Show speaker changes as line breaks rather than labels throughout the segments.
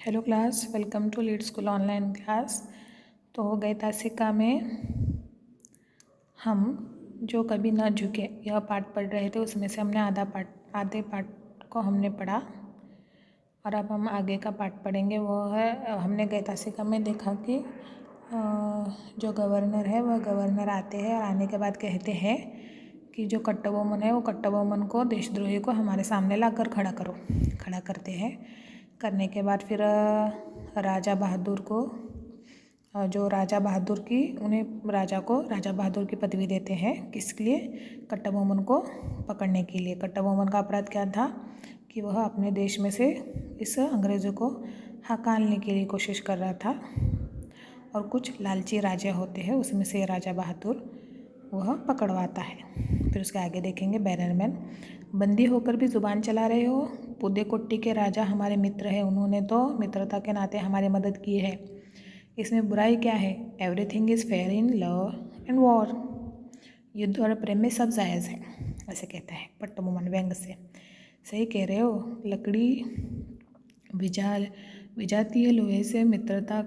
Hello class, welcome to lead school online class. तो गीतासिका में हम जो कभी न झुके यह पाठ पढ़ रहे थे, उसमें से हमने आधे पाठ को हमने पढ़ा और अब हम आगे का पाठ पढ़ेंगे। वो है, हमने गीतासिका में देखा कि जो गवर्नर है वह गवर्नर आते हैं और आने के बाद कहते हैं कि जो कट्टबोमन है वो कट्टबोमन को, देशद्रोही को हमारे सामने लाकर खड़ा करते हैं। करने के बाद फिर राजा बहादुर को, जो राजा बहादुर की, उन्हें राजा बहादुर की पदवी देते हैं। किसके लिए? कट्टबोमन को पकड़ने के लिए। कट्टबोमन का अपराध क्या था कि वह अपने देश में से इस अंग्रेज़ों को हकालने के लिए कोशिश कर रहा था और कुछ लालची राजा होते हैं, उसमें से राजा बहादुर वह पकड़वाता है। फिर उसके आगे देखेंगे बैनरमैन। बंदी होकर भी ज़ुबान चला रहे हो। पुदेकोट्टी के राजा हमारे मित्र हैं, उन्होंने तो मित्रता के नाते हमारी मदद की है। इसमें बुराई क्या है? Everything is fair in love and war. युद्ध और प्रेम में सब जायज़ है, ऐसे कहता है कट्टबोमन व्यंग से। सही कह रहे हो। लकड़ी विजाती है, लोहे से मित्रता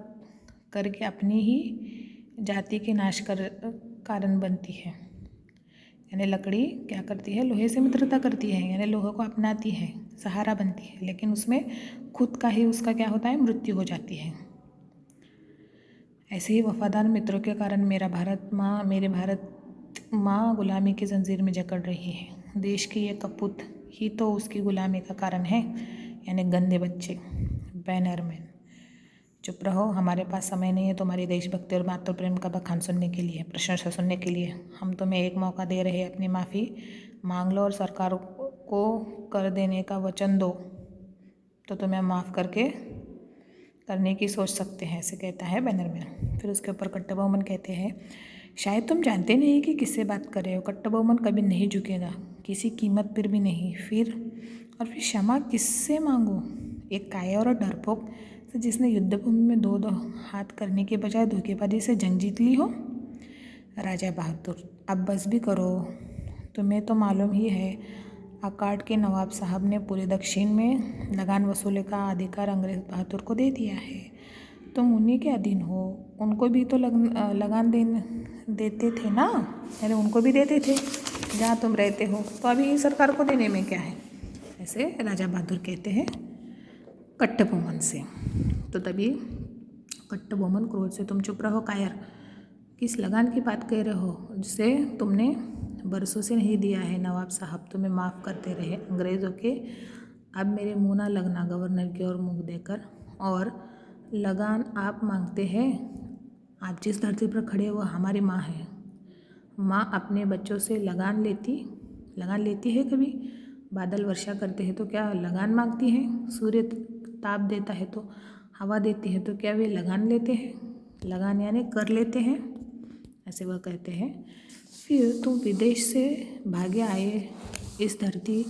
करके अपनी ही जाति के नाश कारण बनती है। यानी लकड़ी क्या करती है? लोहे से मित्रता करती है, यानी लोहे को अपनाती है, सहारा बनती है, लेकिन उसमें खुद का ही उसका क्या होता है? मृत्यु हो जाती है। ऐसे ही वफादार मित्रों के कारण मेरे भारत माँ गुलामी की जंजीर में जकड़ रही है। देश की ये कपूत ही तो उसकी गुलामी का कारण है, यानी गंदे बच्चे। बैनरमैन। चुप रहो, हमारे पास समय नहीं है तुम्हारी देशभक्ति और मातृ प्रेम का बखान सुनने के लिए, प्रशंसा सुनने के लिए। हम तुम्हें एक मौका दे रहे हैं, अपनी माफ़ी मांग लो और सरकार को कर देने का वचन दो, तो तुम्हें माफ़ करने की सोच सकते हैं, ऐसे कहता है बैनरमैन। फिर उसके ऊपर कट्टबोमन कहते हैं, शायद तुम जानते नहीं कि किससे बात कर रहे हो। कट्टबोमन कभी नहीं झुकेगा, किसी कीमत पर भी नहीं। फिर क्षमा किससे मांगो? एक कायर और डरपोक से जिसने युद्धभूमि में दो हाथ करने के बजाय धोखेबाजी से जंग जीत ली हो। राजा बहादुर, अब बस भी करो। तुम्हें तो मालूम ही है, अकाट के नवाब साहब ने पूरे दक्षिण में लगान वसूले का अधिकार अंग्रेज बहादुर को दे दिया है। तुम उन्हीं के अधीन हो। उनको भी तो लगान देते थे ना, यानी उनको भी देते थे जहाँ तुम रहते हो, तो अभी सरकार को देने में क्या है, ऐसे राजा बहादुर कहते हैं कट्टबोमन से। तो तभी कट्टबोमन क्रोध से, तुम चुप रहो कायर, किस लगान की बात कह रहे हो जिसे तुमने बरसों से नहीं दिया है? नवाब साहब तुम्हें माफ़ करते रहे अंग्रेज़ों के, अब मेरे मुँह ना लगना गवर्नर की ओर मुँह देकर। और लगान आप मांगते हैं? आप जिस धरती पर खड़े हो हमारी माँ है। माँ अपने बच्चों से लगान लेती है कभी? बादल वर्षा करते हैं तो क्या लगान मांगती है? सूर्य ताप देता है तो हवा देती है, तो क्या वे लगान लेते हैं? लगान यानी कर लेते हैं, ऐसे वह कहते हैं। फिर तुम विदेश से भागे आए इस धरती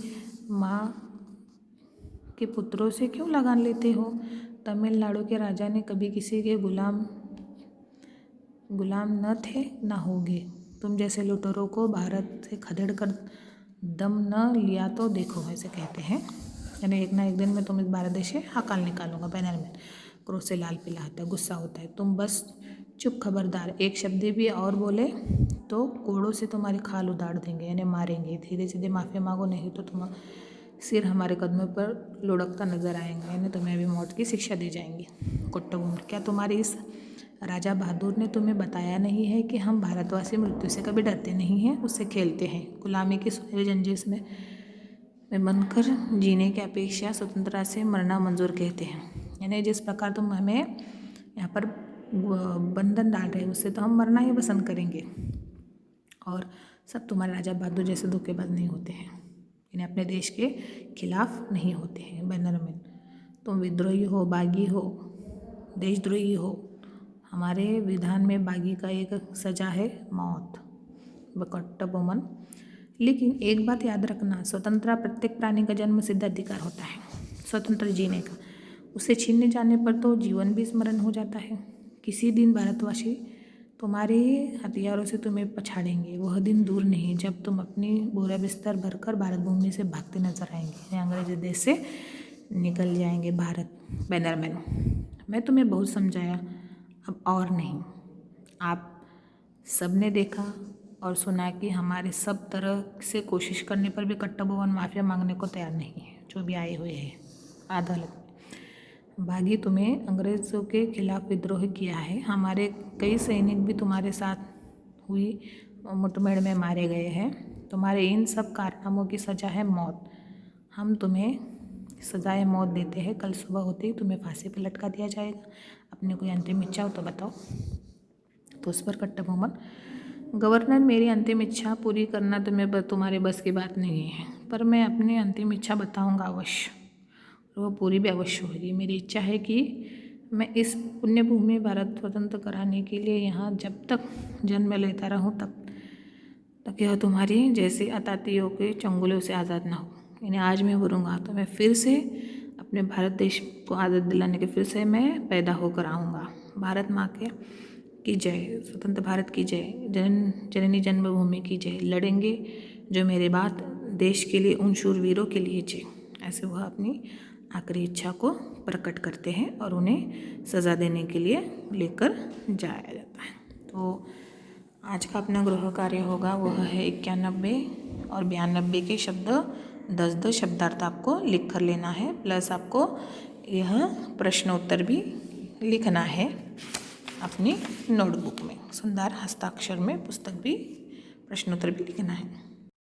माँ के पुत्रों से क्यों लगान लेते हो? तमिलनाडु के राजा ने कभी किसी के गुलाम न थे, न होगे। तुम जैसे लुटेरों को भारत से खदेड़ कर दम न लिया तो देखो, ऐसे कहते हैं। यानी एक ना एक दिन मैं तुम इस भारत देश से हकाल निकालूंगा। बैनरमैन क्रोध से लाल पीला होता है, गुस्सा होता है। तुम बस चुप, खबरदार, एक शब्द भी और बोले तो कोड़ों से तुम्हारी खाल उधाड़ देंगे, यानी मारेंगे। धीरे सीधे माफ़ी मांगो, नहीं तो तुम सिर हमारे कदमों पर लुढ़कता नजर आएंगे, यानी तुम्हें अभी मौत की शिक्षा दी जाएंगी। कट्टबोमन, क्या तुम्हारी इस राजा बहादुर ने तुम्हें बताया नहीं है कि हम भारतवासी मृत्यु से कभी डरते नहीं हैं, उससे खेलते हैं। गुलामी की सुनहरी जंजीर में बनकर जीने की अपेक्षा स्वतंत्रता से मरना मंजूर कहते हैं। यानी जिस प्रकार तुम हमें यहाँ पर बंधन डाल रहे हो, उससे तो हम मरना ही पसंद करेंगे। और सब तुम्हारे राजा बहादुर जैसे धोखेबाज नहीं होते हैं, यानी अपने देश के खिलाफ नहीं होते हैं। बैनरमैन, तुम विद्रोही हो, बागी हो, देशद्रोही हो। हमारे विधान में बागी का एक सजा है, मौत। कट्टबोमन, लेकिन एक बात याद रखना, स्वतंत्रता प्रत्येक प्राणी का जन्म सिद्ध अधिकार होता है, स्वतंत्र जीने का। उसे छीनने जाने पर तो जीवन भी स्मरण हो जाता है। किसी दिन भारतवासी तुम्हारे हथियारों से तुम्हें पछाड़ेंगे। वह दिन दूर नहीं जब तुम अपनी बोरा बिस्तर भरकर भारत भूमि से भागते नजर आएंगे, अंग्रेज देश से निकल जाएंगे भारत बैनरमैन। मैं तुम्हें बहुत समझाया, अब और नहीं। आप सबने देखा और सुना कि हमारे सब तरह से कोशिश करने पर भी कट्टा भवन माफिया मांगने को तैयार नहीं है, जो भी आए हुए हैं अदालत में। बागी तुम्हें अंग्रेज़ों के खिलाफ विद्रोह किया है, हमारे कई सैनिक भी तुम्हारे साथ हुई मुठभेड़ में मारे गए हैं। तुम्हारे इन सब कारनामों की सज़ा है मौत। हम तुम्हें सजाए मौत देते हैं। कल सुबह होते ही तुम्हें फांसी पर लटका दिया जाएगा। अपनी कोई अंतिम इच्छा हो तो बताओ। तो उस पर कट्टाबोमन, गवर्नर, मेरी अंतिम इच्छा पूरी करना तुम्हारे बस की बात नहीं है, पर मैं अपनी अंतिम इच्छा बताऊंगा अवश्य, और वो पूरी भी अवश्य होगी। मेरी इच्छा है कि मैं इस पुण्य भूमि भारत स्वतंत्र कराने के लिए यहाँ जब तक जन्म लेता रहूँ तब तक यह तुम्हारी जैसे अतातियों के चंगुलों से आज़ाद ना हो। यानी आज मैं बोलूँगा तो मैं फिर से अपने भारत देश को आज़ाद दिलाने के फिर से मैं पैदा होकर आऊँगा। भारत माँ के की जय, स्वतंत्र भारत की जय, जननी जन्मभूमि की जय। लड़ेंगे जो मेरे बाद देश के लिए, उन शूरवीरों के लिए जय। ऐसे वह अपनी आखिरी इच्छा को प्रकट करते हैं और उन्हें सज़ा देने के लिए लेकर जाया जाता है। तो आज का अपना गृह कार्य होगा वह है 91 और 92 के शब्द 10 शब्दार्थ आपको लिख कर लेना है, प्लस आपको यह प्रश्न उत्तर भी लिखना है अपनी नोटबुक में। सुंदर हस्ताक्षर में पुस्तक भी प्रश्नोत्तर भी लिखना है।